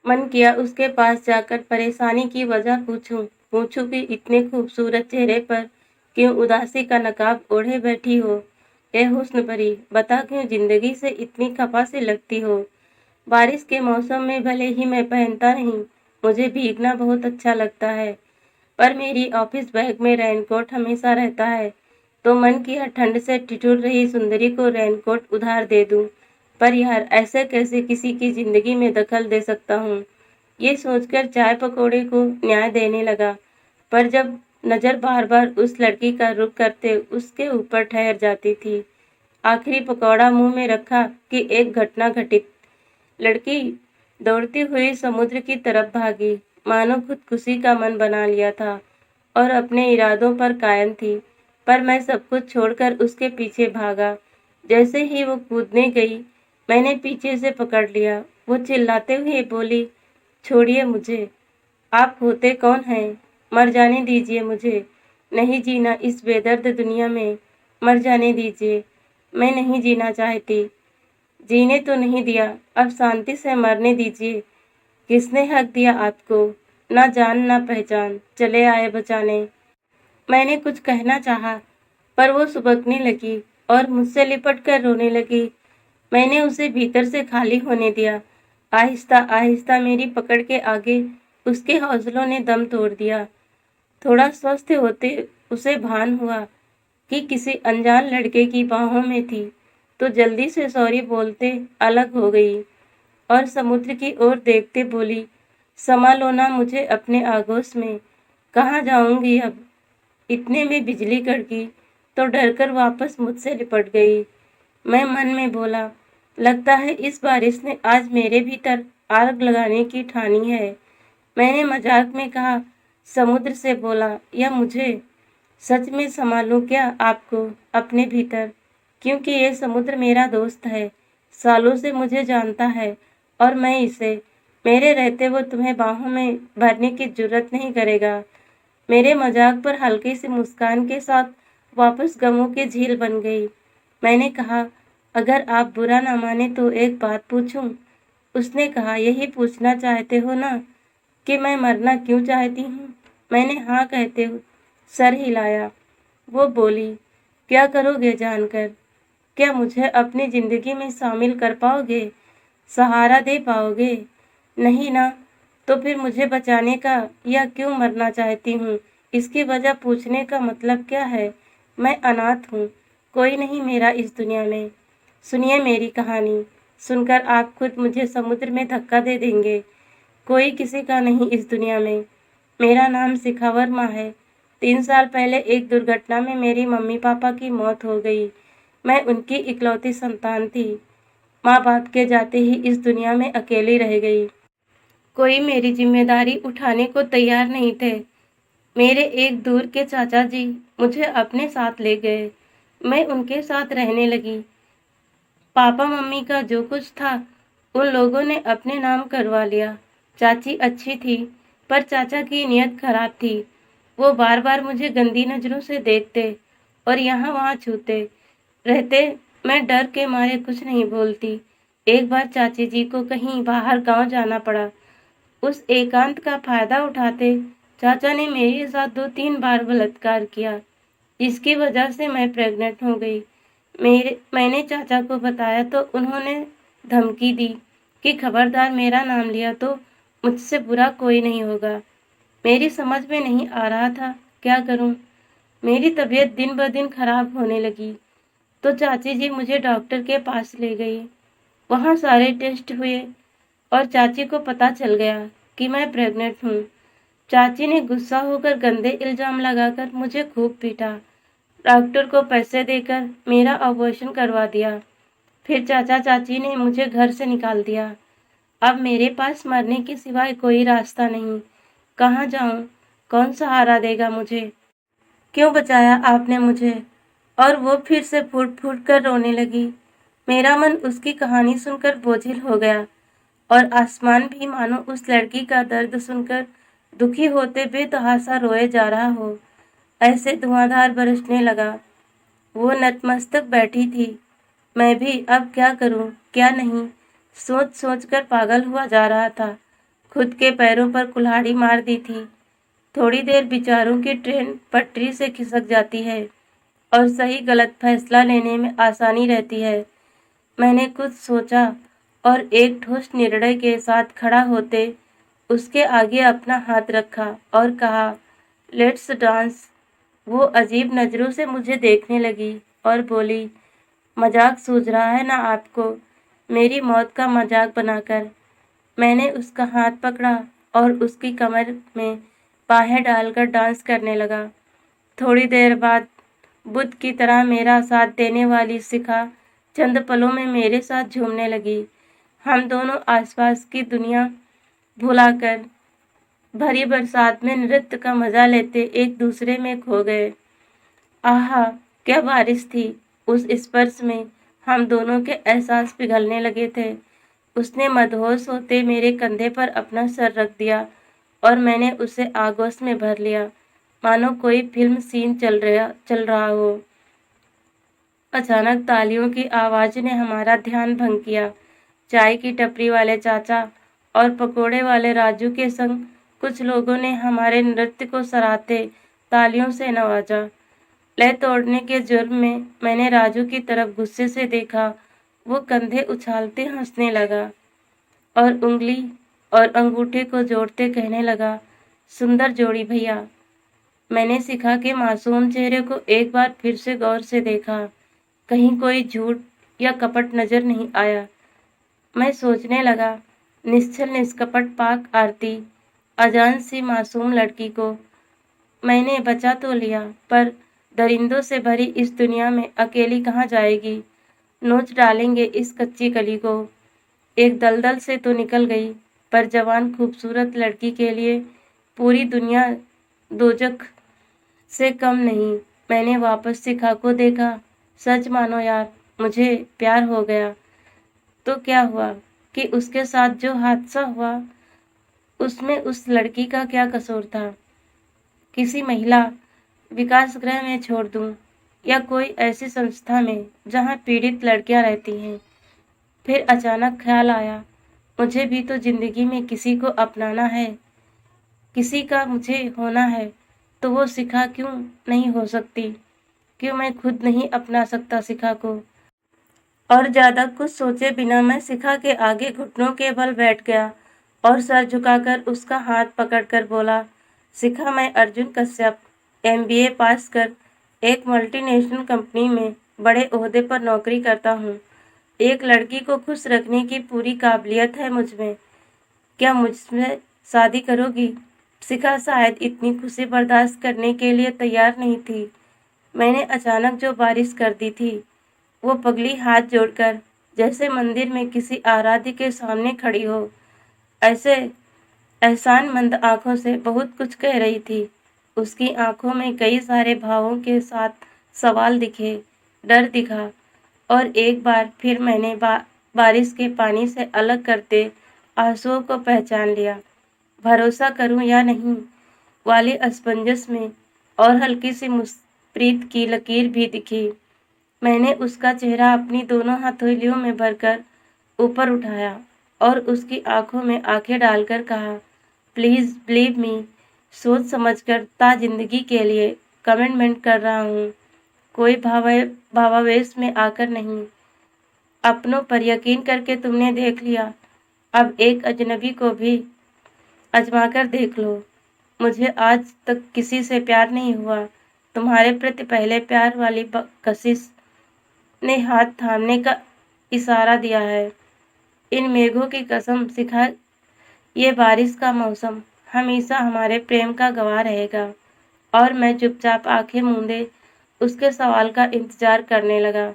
मन किया उसके पास जाकर परेशानी की वजह पूछूं कि इतने खूबसूरत चेहरे पर क्यों उदासी का नकाब ओढ़े बैठी हो। ए हुस्न परी, बता क्यों जिंदगी से इतनी खफा सी लगती हो। बारिश के मौसम में भले ही मैं पहनता नहीं, मुझे भीगना बहुत अच्छा लगता है, पर मेरी ऑफिस बैग में रेनकोट हमेशा रहता है, तो मन किया ठंड से ठिठुर रही सुंदरी को रेनकोट उधार दे दूं। पर यार, ऐसे कैसे किसी की जिंदगी में दखल दे सकता हूँ। ये सोचकर चाय पकौड़े को न्याय देने लगा, पर जब नजर बार बार उस लड़की का रुख करते उसके ऊपर ठहर जाती थी। आखिरी पकौड़ा मुंह में रखा कि एक घटना घटित। लड़की दौड़ती हुई समुद्र की तरफ भागी, मानो खुदकुशी का मन बना लिया था और अपने इरादों पर कायम थी। पर मैं सब कुछ छोड़कर उसके पीछे भागा। जैसे ही वो कूदने गई, मैंने पीछे से पकड़ लिया। वो चिल्लाते हुए बोली, छोड़िए मुझे, आप होते कौन हैं? मर जाने दीजिए मुझे, नहीं जीना इस बेदर्द दुनिया में, मर जाने दीजिए, मैं नहीं जीना चाहती। जीने तो नहीं दिया, अब शांति से मरने दीजिए। किसने हक दिया आपको? ना जान ना पहचान, चले आए बचाने। मैंने कुछ कहना चाहा, पर वो सुबकने लगी और मुझसे लिपट कर रोने लगी। मैंने उसे भीतर से खाली होने दिया। आहिस्ता आहिस्ता मेरी पकड़ के आगे उसके हौसलों ने दम तोड़ दिया। थोड़ा स्वस्थ होते उसे भान हुआ कि किसी अनजान लड़के की बाहों में थी, तो जल्दी से सॉरी बोलते अलग हो गई और समुद्र की ओर देखते बोली, समा लो ना मुझे अपने आगोश में, कहाँ जाऊंगी अब। इतने में बिजली कड़की तो डरकर वापस मुझसे लिपट गई। मैं मन में बोला, लगता है इस बारिश ने आज मेरे भीतर आग लगाने की ठानी है। मैंने मजाक में कहा, समुद्र से बोला, या मुझे सच में संभालूं क्या आपको अपने भीतर, क्योंकि ये समुद्र मेरा दोस्त है, सालों से मुझे जानता है और मैं इसे, मेरे रहते वो तुम्हें बाहों में भरने की जुर्रत नहीं करेगा। मेरे मजाक पर हल्की सी मुस्कान के साथ वापस गमों की झील बन गई। मैंने कहा, अगर आप बुरा ना माने तो एक बात पूछूं? उसने कहा, यही पूछना चाहते हो ना कि मैं मरना क्यों चाहती हूँ? मैंने हाँ कहते हुए सर हिलाया। वो बोली, क्या करोगे जानकर? क्या मुझे अपनी जिंदगी में शामिल कर पाओगे? सहारा दे पाओगे? नहीं ना? तो फिर मुझे बचाने का या क्यों मरना चाहती हूँ, इसकी वजह पूछने का मतलब क्या है? मैं अनाथ हूँ, कोई नहीं मेरा इस दुनिया में। सुनिए मेरी कहानी, सुनकर आप खुद मुझे समुद्र में धक्का दे देंगे। कोई किसी का नहीं इस दुनिया में। मेरा नाम शिखा वर्मा है। 3 साल पहले एक दुर्घटना में मेरी मम्मी पापा की मौत हो गई। मैं उनकी इकलौती संतान थी। माँ बाप के जाते ही इस दुनिया में अकेली रह गई। कोई मेरी जिम्मेदारी उठाने को तैयार नहीं थे। मेरे एक दूर के चाचा जी मुझे अपने साथ ले गए। मैं उनके साथ रहने लगी। पापा मम्मी का जो कुछ था उन लोगों ने अपने नाम करवा लिया। चाची अच्छी थी, पर चाचा की नीयत खराब थी। वो बार बार मुझे गंदी नजरों से देखते और यहाँ वहाँ छूते रहते। मैं डर के मारे कुछ नहीं बोलती। एक बार चाची जी को कहीं बाहर गांव जाना पड़ा। उस एकांत का फायदा उठाते चाचा ने मेरे साथ 2-3 बार बलात्कार किया। इसकी वजह से मैं प्रेग्नेंट हो गई। मैंने चाचा को बताया तो उन्होंने धमकी दी कि खबरदार मेरा नाम लिया तो मुझसे बुरा कोई नहीं होगा। मेरी समझ में नहीं आ रहा था क्या करूं। मेरी तबीयत दिन ब दिन खराब होने लगी, तो चाची जी मुझे डॉक्टर के पास ले गई। वहाँ सारे टेस्ट हुए और चाची को पता चल गया कि मैं प्रेग्नेंट हूँ। चाची ने गुस्सा होकर गंदे इल्जाम लगाकर मुझे खूब पीटा। डॉक्टर को पैसे देकर मेरा ऑपरेशन करवा दिया। फिर चाचा चाची ने मुझे घर से निकाल दिया। अब मेरे पास मरने के सिवाय कोई रास्ता नहीं। कहाँ जाऊँ? कौन सहारा देगा मुझे? क्यों बचाया आपने मुझे? और वो फिर से फूट फूट कर रोने लगी। मेरा मन उसकी कहानी सुनकर बोझिल हो गया और आसमान भी मानो उस लड़की का दर्द सुनकर दुखी होते बेतहाशा रोए जा रहा हो, ऐसे धुआंधार बरसने लगा। वो नतमस्तक बैठी थी। मैं भी अब क्या करूं क्या नहीं सोच सोच कर पागल हुआ जा रहा था। खुद के पैरों पर कुल्हाड़ी मार दी थी। थोड़ी देर विचारों की ट्रेन पटरी से खिसक जाती है और सही गलत फैसला लेने में आसानी रहती है। मैंने कुछ सोचा और एक ठोस निर्णय के साथ खड़ा होते उसके आगे अपना हाथ रखा और कहा, लेट्स डांस। वो अजीब नजरों से मुझे देखने लगी और बोली, मजाक सूझ रहा है ना आपको, मेरी मौत का मजाक बनाकर। मैंने उसका हाथ पकड़ा और उसकी कमर में बाहें डालकर डांस करने लगा। थोड़ी देर बाद बुद्ध की तरह मेरा साथ देने वाली शिखा चंद पलों में मेरे साथ झूमने लगी। हम दोनों आसपास की दुनिया भुलाकर भरी बरसात में नृत्य का मजा लेते एक दूसरे में खो गए। आहा, क्या बारिश थी। उस स्पर्श में हम दोनों के एहसास पिघलने लगे थे। उसने मदहोश होते मेरे कंधे पर अपना सर रख दिया और मैंने उसे आगोश में भर लिया, मानो कोई फिल्म सीन चल रहा हो। अचानक तालियों की आवाज ने हमारा ध्यान भंग किया। चाय की टपरी वाले चाचा और पकोड़े वाले राजू के संग कुछ लोगों ने हमारे नृत्य को सराहते तालियों से नवाजा। लय तोड़ने के जुर्म में मैंने राजू की तरफ गुस्से से देखा। वो कंधे उछालते हंसने लगा और उंगली और अंगूठे को जोड़ते कहने लगा, सुंदर जोड़ी भैया। मैंने शिखा के मासूम चेहरे को एक बार फिर से गौर से देखा। कहीं कोई झूठ या कपट नजर नहीं आया। मैं सोचने लगा, निश्चल निष्कपट पाक आरती अजान सी मासूम लड़की को मैंने बचा तो लिया, पर दरिंदों से भरी इस दुनिया में अकेली कहाँ जाएगी। नोच डालेंगे इस कच्ची कली को। एक दलदल से तो निकल गई, पर जवान खूबसूरत लड़की के लिए पूरी दुनिया दोजख से कम नहीं। मैंने वापस शिखा को देखा। सच मानो यार, मुझे प्यार हो गया। तो क्या हुआ कि उसके साथ जो हादसा हुआ उसमें उस लड़की का क्या कसूर था। किसी महिला विकास गृह में छोड़ दूं या कोई ऐसी संस्था में जहां पीड़ित लड़कियां रहती हैं। फिर अचानक ख्याल आया, मुझे भी तो जिंदगी में किसी को अपनाना है, किसी का मुझे होना है, तो वो शिखा क्यों नहीं हो सकती। क्यों मैं खुद नहीं अपना सकता शिखा को। और ज्यादा कुछ सोचे बिना मैं शिखा के आगे घुटनों के बल बैठ गया और सर झुकाकर उसका हाथ पकड़कर बोला, शिखा, मैं अर्जुन कश्यप MBA पास कर एक मल्टीनेशनल कंपनी में बड़े ओहदे पर नौकरी करता हूँ। एक लड़की को खुश रखने की पूरी काबिलियत है मुझ में। क्या मुझसे शादी करोगी। शिखा शायद इतनी खुशी बर्दाश्त करने के लिए तैयार नहीं थी। मैंने अचानक जो बारिश कर दी थी, वो पगली हाथ जोड़कर जैसे मंदिर में किसी आराध्य के सामने खड़ी हो, ऐसे एहसानमंद आंखों से बहुत कुछ कह रही थी। उसकी आंखों में कई सारे भावों के साथ सवाल दिखे, डर दिखा और एक बार फिर मैंने बारिश के पानी से अलग करते आंसुओं को पहचान लिया। भरोसा करूं या नहीं वाली असमंजस में और हल्की सी मुस्प्रीत की लकीर भी दिखी। मैंने उसका चेहरा अपनी दोनों हथेलियों में भरकर ऊपर उठाया और उसकी आंखों में आंखें डालकर कहा, प्लीज बिलीव मी, सोच समझकर ता जिंदगी के लिए कमिटमेंट कर रहा हूँ। कोई भावावेश में आकर नहीं। अपनों पर यकीन करके तुमने देख लिया, अब एक अजनबी को भी आजमाकर देख लो। मुझे आज तक किसी से प्यार नहीं हुआ। तुम्हारे प्रति पहले प्यार वाली कशिश ने हाथ थामने का इशारा दिया है। इन मेघों की कसम शिखा, ये बारिश का मौसम हमेशा हमारे प्रेम का गवाह रहेगा। और मैं चुपचाप आंखें मूंदे उसके सवाल का इंतजार करने लगा।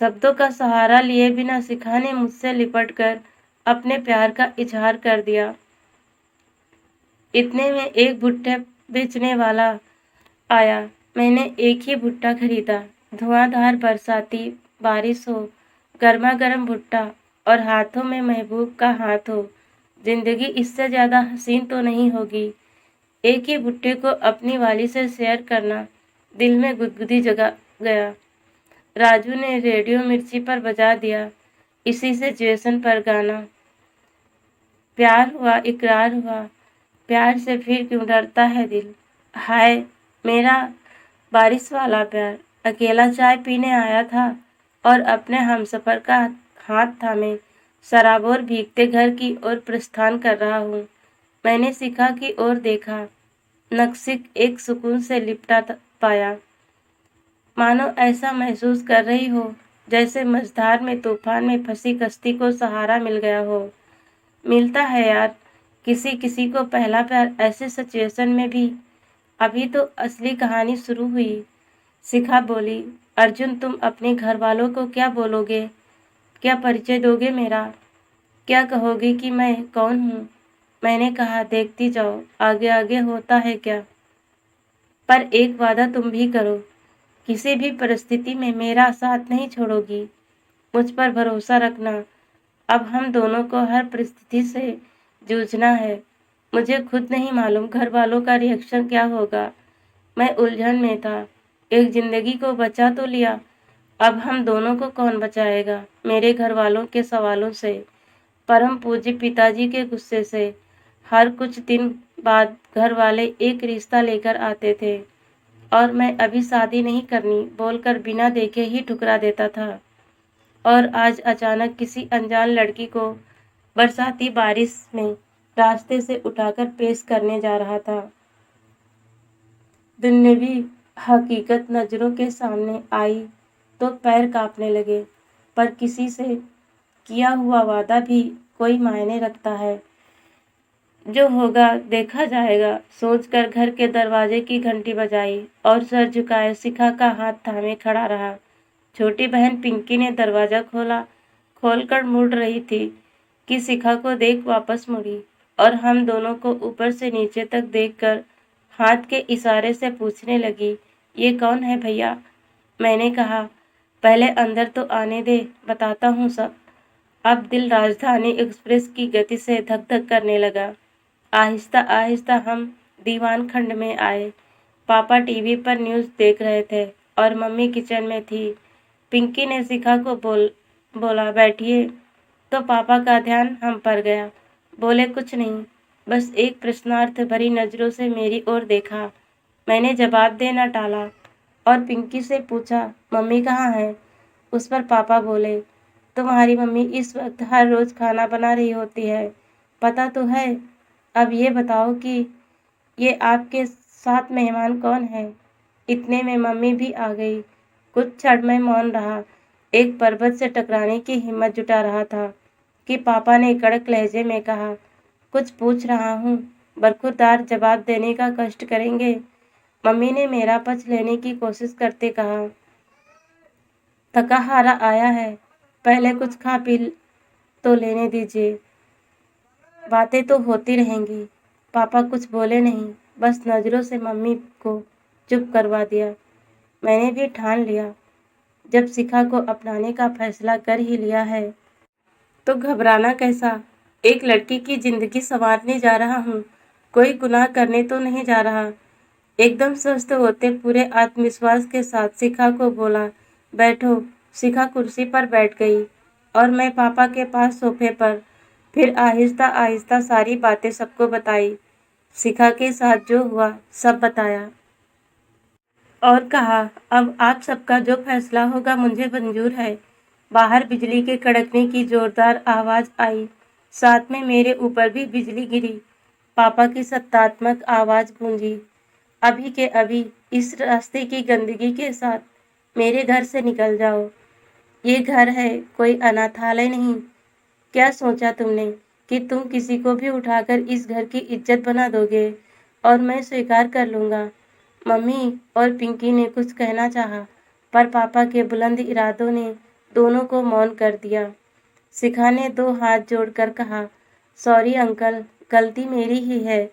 शब्दों का सहारा लिए बिना शिखा ने मुझसे लिपटकर अपने प्यार का इजहार कर दिया। इतने में एक भुट्टे बेचने वाला आया। मैंने एक ही भुट्टा खरीदा। धुआंधार बरसाती बारिश हो, गर्मा गर्म भुट्टा और हाथों में महबूब का हाथ हो, जिंदगी इससे ज्यादा हसीन तो नहीं होगी। एक ही भुट्टे को अपनी वाली से शेयर करना दिल में गुदगुदी जगा गया। राजू ने रेडियो मिर्ची पर बजा दिया, इसी से जेसन पर गाना। प्यार हुआ, इकरार हुआ, प्यार से फिर क्यों डरता है दिल। हाय मेरा बारिश वाला प्यार, अकेला चाय पीने आया था और अपने हमसफर का हाथ थामे सराबोर भीगते घर की ओर प्रस्थान कर रहा हूँ। मैंने शिखा की ओर देखा, नक्सिक एक सुकून से लिपटा पाया, मानो ऐसा महसूस कर रही हो जैसे मझधार में तूफान में फंसी कश्ती को सहारा मिल गया हो। मिलता है यार, किसी किसी को पहला प्यार ऐसे सिचुएशन में भी। अभी तो असली कहानी शुरू हुई। शिखा बोली, अर्जुन तुम अपने घर वालों को क्या बोलोगे, क्या परिचय दोगे मेरा, क्या कहोगे कि मैं कौन हूँ। मैंने कहा देखती जाओ आगे आगे होता है क्या, पर एक वादा तुम भी करो, किसी भी परिस्थिति में मेरा साथ नहीं छोड़ोगी, मुझ पर भरोसा रखना। अब हम दोनों को हर परिस्थिति से जूझना है। मुझे खुद नहीं मालूम घर वालों का रिएक्शन क्या होगा। मैं उलझन में था, एक जिंदगी को बचा तो लिया, अब हम दोनों को कौन बचाएगा, मेरे घर वालों के सवालों से, परम पूज्य पिताजी के गुस्से से। हर कुछ दिन बाद घर वाले एक रिश्ता लेकर आते थे और मैं अभी शादी नहीं करनी बोलकर बिना देखे ही ठुकरा देता था। और आज अचानक किसी अनजान लड़की को बरसाती बारिश में रास्ते से उठाकर पेश करने जा रहा था। दुनियावी हकीकत नजरों के सामने आई तो पैर कांपने लगे, पर किसी से किया हुआ वादा भी कोई मायने रखता है। जो होगा देखा जाएगा सोचकर घर के दरवाजे की घंटी बजाई और सर झुकाए शिखा का हाथ थामे खड़ा रहा। छोटी बहन पिंकी ने दरवाजा खोला, खोलकर मुड़ रही थी कि शिखा को देख वापस मुड़ी और हम दोनों को ऊपर से नीचे तक देखकर हाथ के इशारे से पूछने लगी, ये कौन है भैया। मैंने कहा, पहले अंदर तो आने दे, बताता हूँ सब। अब दिल राजधानी एक्सप्रेस की गति से धक धक करने लगा। आहिस्ता आहिस्ता हम दीवान खंड में आए। पापा टीवी पर न्यूज़ देख रहे थे और मम्मी किचन में थी। पिंकी ने शिखा को बोला बैठिए, तो पापा का ध्यान हम पर गया। बोले कुछ नहीं, बस एक प्रश्नार्थ भरी नज़रों से मेरी ओर देखा। मैंने जवाब देना टाला और पिंकी से पूछा, मम्मी कहाँ है। उस पर पापा बोले, तुम्हारी मम्मी इस वक्त हर रोज़ खाना बना रही होती है, पता तो है। अब ये बताओ कि ये आपके साथ मेहमान कौन है। इतने में मम्मी भी आ गई। कुछ क्षण में मौन रहा, एक पर्वत से टकराने की हिम्मत जुटा रहा था कि पापा ने कड़क लहजे में कहा, कुछ पूछ रहा हूँ, बरखुरदार जवाब देने का कष्ट करेंगे। मम्मी ने मेरा पक्ष लेने की कोशिश करते कहा, थका हारा आया है, पहले कुछ खा पी तो लेने दीजिए, बातें तो होती रहेंगी। पापा कुछ बोले नहीं, बस नज़रों से मम्मी को चुप करवा दिया। मैंने भी ठान लिया, जब शिखा को अपनाने का फैसला कर ही लिया है तो घबराना कैसा। एक लड़की की जिंदगी संवारने जा रहा हूँ, कोई गुनाह करने तो नहीं जा रहा। एकदम स्वस्थ होते पूरे आत्मविश्वास के साथ शिखा को बोला, बैठो। शिखा कुर्सी पर बैठ गई और मैं पापा के पास सोफे पर। फिर आहिस्ता आहिस्ता सारी बातें सबको बताई। शिखा के साथ जो हुआ सब बताया और कहा, अब आप सबका जो फैसला होगा मुझे मंजूर है। बाहर बिजली के कड़कने की जोरदार आवाज़ आई, साथ में मेरे ऊपर भी बिजली गिरी। पापा की सत्तात्मक आवाज़ गूंजी, अभी के अभी इस रास्ते की गंदगी के साथ मेरे घर से निकल जाओ। ये घर है, कोई अनाथालय नहीं। क्या सोचा तुमने कि तुम किसी को भी उठाकर इस घर की इज्जत बना दोगे और मैं स्वीकार कर लूँगा। मम्मी और पिंकी ने कुछ कहना चाहा, पर पापा के बुलंद इरादों ने दोनों को मौन कर दिया। शिखा ने दो हाथ जोड़कर कहा, सॉरी अंकल, गलती मेरी ही है।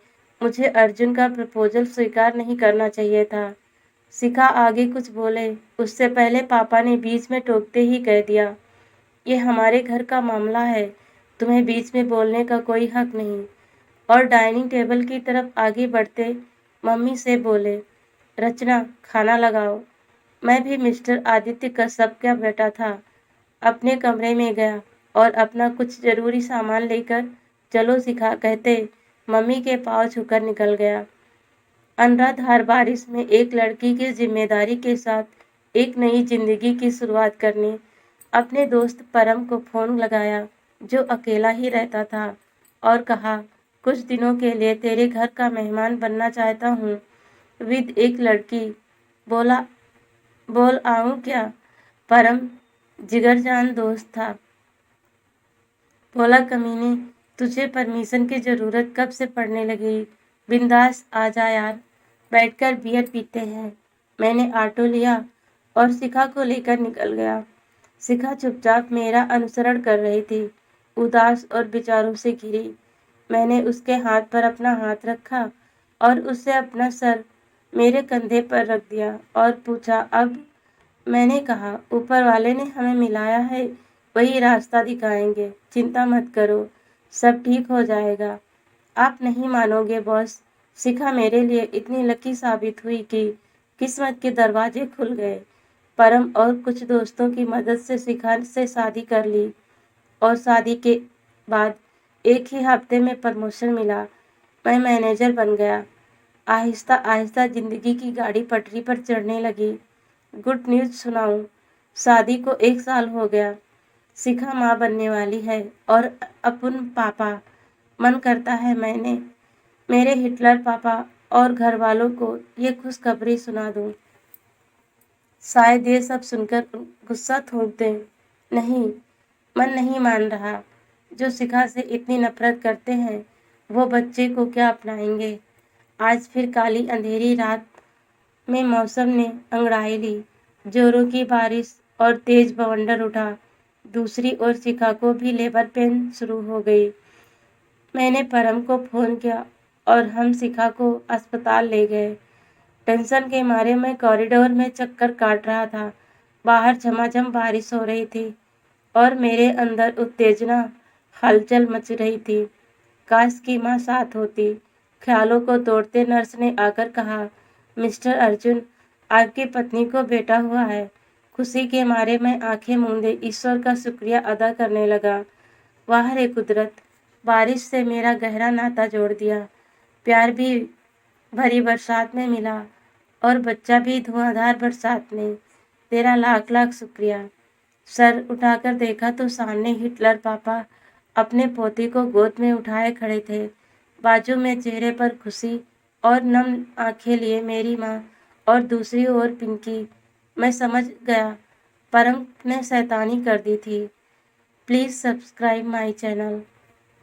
मुझे अर्जुन का प्रपोजल स्वीकार नहीं करना चाहिए था। शिखा आगे कुछ बोले उससे पहले पापा ने बीच में टोकते ही कह दिया, ये हमारे घर का मामला है, तुम्हें बीच में बोलने का कोई हक नहीं। और डाइनिंग टेबल की तरफ आगे बढ़ते मम्मी से बोले, रचना खाना लगाओ। मैं भी मिस्टर आदित्य कश्यप का बेटा था, अपने कमरे में गया और अपना कुछ जरूरी सामान लेकर चलो शिखा कहते मम्मी के पाँव छूकर निकल गया। अनराधार बारिश में एक लड़की की जिम्मेदारी के साथ एक नई जिंदगी की शुरुआत करने अपने दोस्त परम को फोन लगाया, जो अकेला ही रहता था, और कहा, कुछ दिनों के लिए तेरे घर का मेहमान बनना चाहता हूँ विद एक लड़की। बोल आऊँ क्या? परम जिगरजान दोस्त था, बोला, कमीने, तुझे परमिशन की जरूरत कब से पड़ने लगी? बिंदास आ जा यार, बैठकर बियर पीते हैं। मैंने ऑटो लिया और शिखा को लेकर निकल गया। शिखा चुपचाप मेरा अनुसरण कर रही थी, उदास और विचारों से घिरी। मैंने उसके हाथ पर अपना हाथ रखा और उससे अपना सर मेरे कंधे पर रख दिया और पूछा, अब? मैंने कहा, ऊपर वाले ने हमें मिलाया है, वही रास्ता दिखाएंगे, चिंता मत करो, सब ठीक हो जाएगा। आप नहीं मानोगे बॉस, शिखा मेरे लिए इतनी लकी साबित हुई कि किस्मत के दरवाजे खुल गए। परम और कुछ दोस्तों की मदद से शिखा से शादी कर ली और शादी के बाद एक ही हफ्ते में प्रमोशन मिला। मैं मैनेजर बन गया। आहिस्ता आहिस्ता जिंदगी की गाड़ी पटरी पर चढ़ने लगी। गुड न्यूज़ सुनाऊं, शादी को 1 साल हो गया। शिखा माँ बनने वाली है और अपुन पापा। मन करता है मेरे हिटलर पापा और घर वालों को ये खुशखबरी सुना दूं। शायद ये सब सुनकर गुस्सा थोप दें। नहीं, मन नहीं मान रहा। जो शिखा से इतनी नफरत करते हैं वो बच्चे को क्या अपनाएंगे? आज फिर काली अंधेरी रात में मौसम ने अंगड़ाई ली। जोरों की बारिश और तेज बवंडर उठा। दूसरी ओर शिखा को भी लेबर पेन शुरू हो गई। मैंने परम को फोन किया और हम शिखा को अस्पताल ले गए। टेंशन के मारे मैं कॉरिडोर में चक्कर काट रहा था। बाहर झमाझम बारिश हो रही थी और मेरे अंदर उत्तेजना हलचल मच रही थी। काश की माँ साथ होती। ख्यालों को तोड़ते नर्स ने आकर कहा, मिस्टर अर्जुन, आपकी पत्नी को बेटा हुआ है। खुशी के मारे मैं आंखें मूंदे ईश्वर का शुक्रिया अदा करने लगा। वाह रे कुदरत, बारिश से मेरा गहरा नाता जोड़ दिया। प्यार भी भरी बरसात में मिला और बच्चा भी धुआंधार बरसात में। तेरा लाख लाख शुक्रिया। सर उठाकर देखा तो सामने हिटलर पापा अपने पोती को गोद में उठाए खड़े थे। बाजू में चेहरे पर खुशी और नम आंखें लिए मेरी माँ और दूसरी ओर पिंकी। मैं समझ गया परम ने शैतानी कर दी थी। Please subscribe my channel.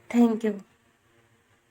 Thank you.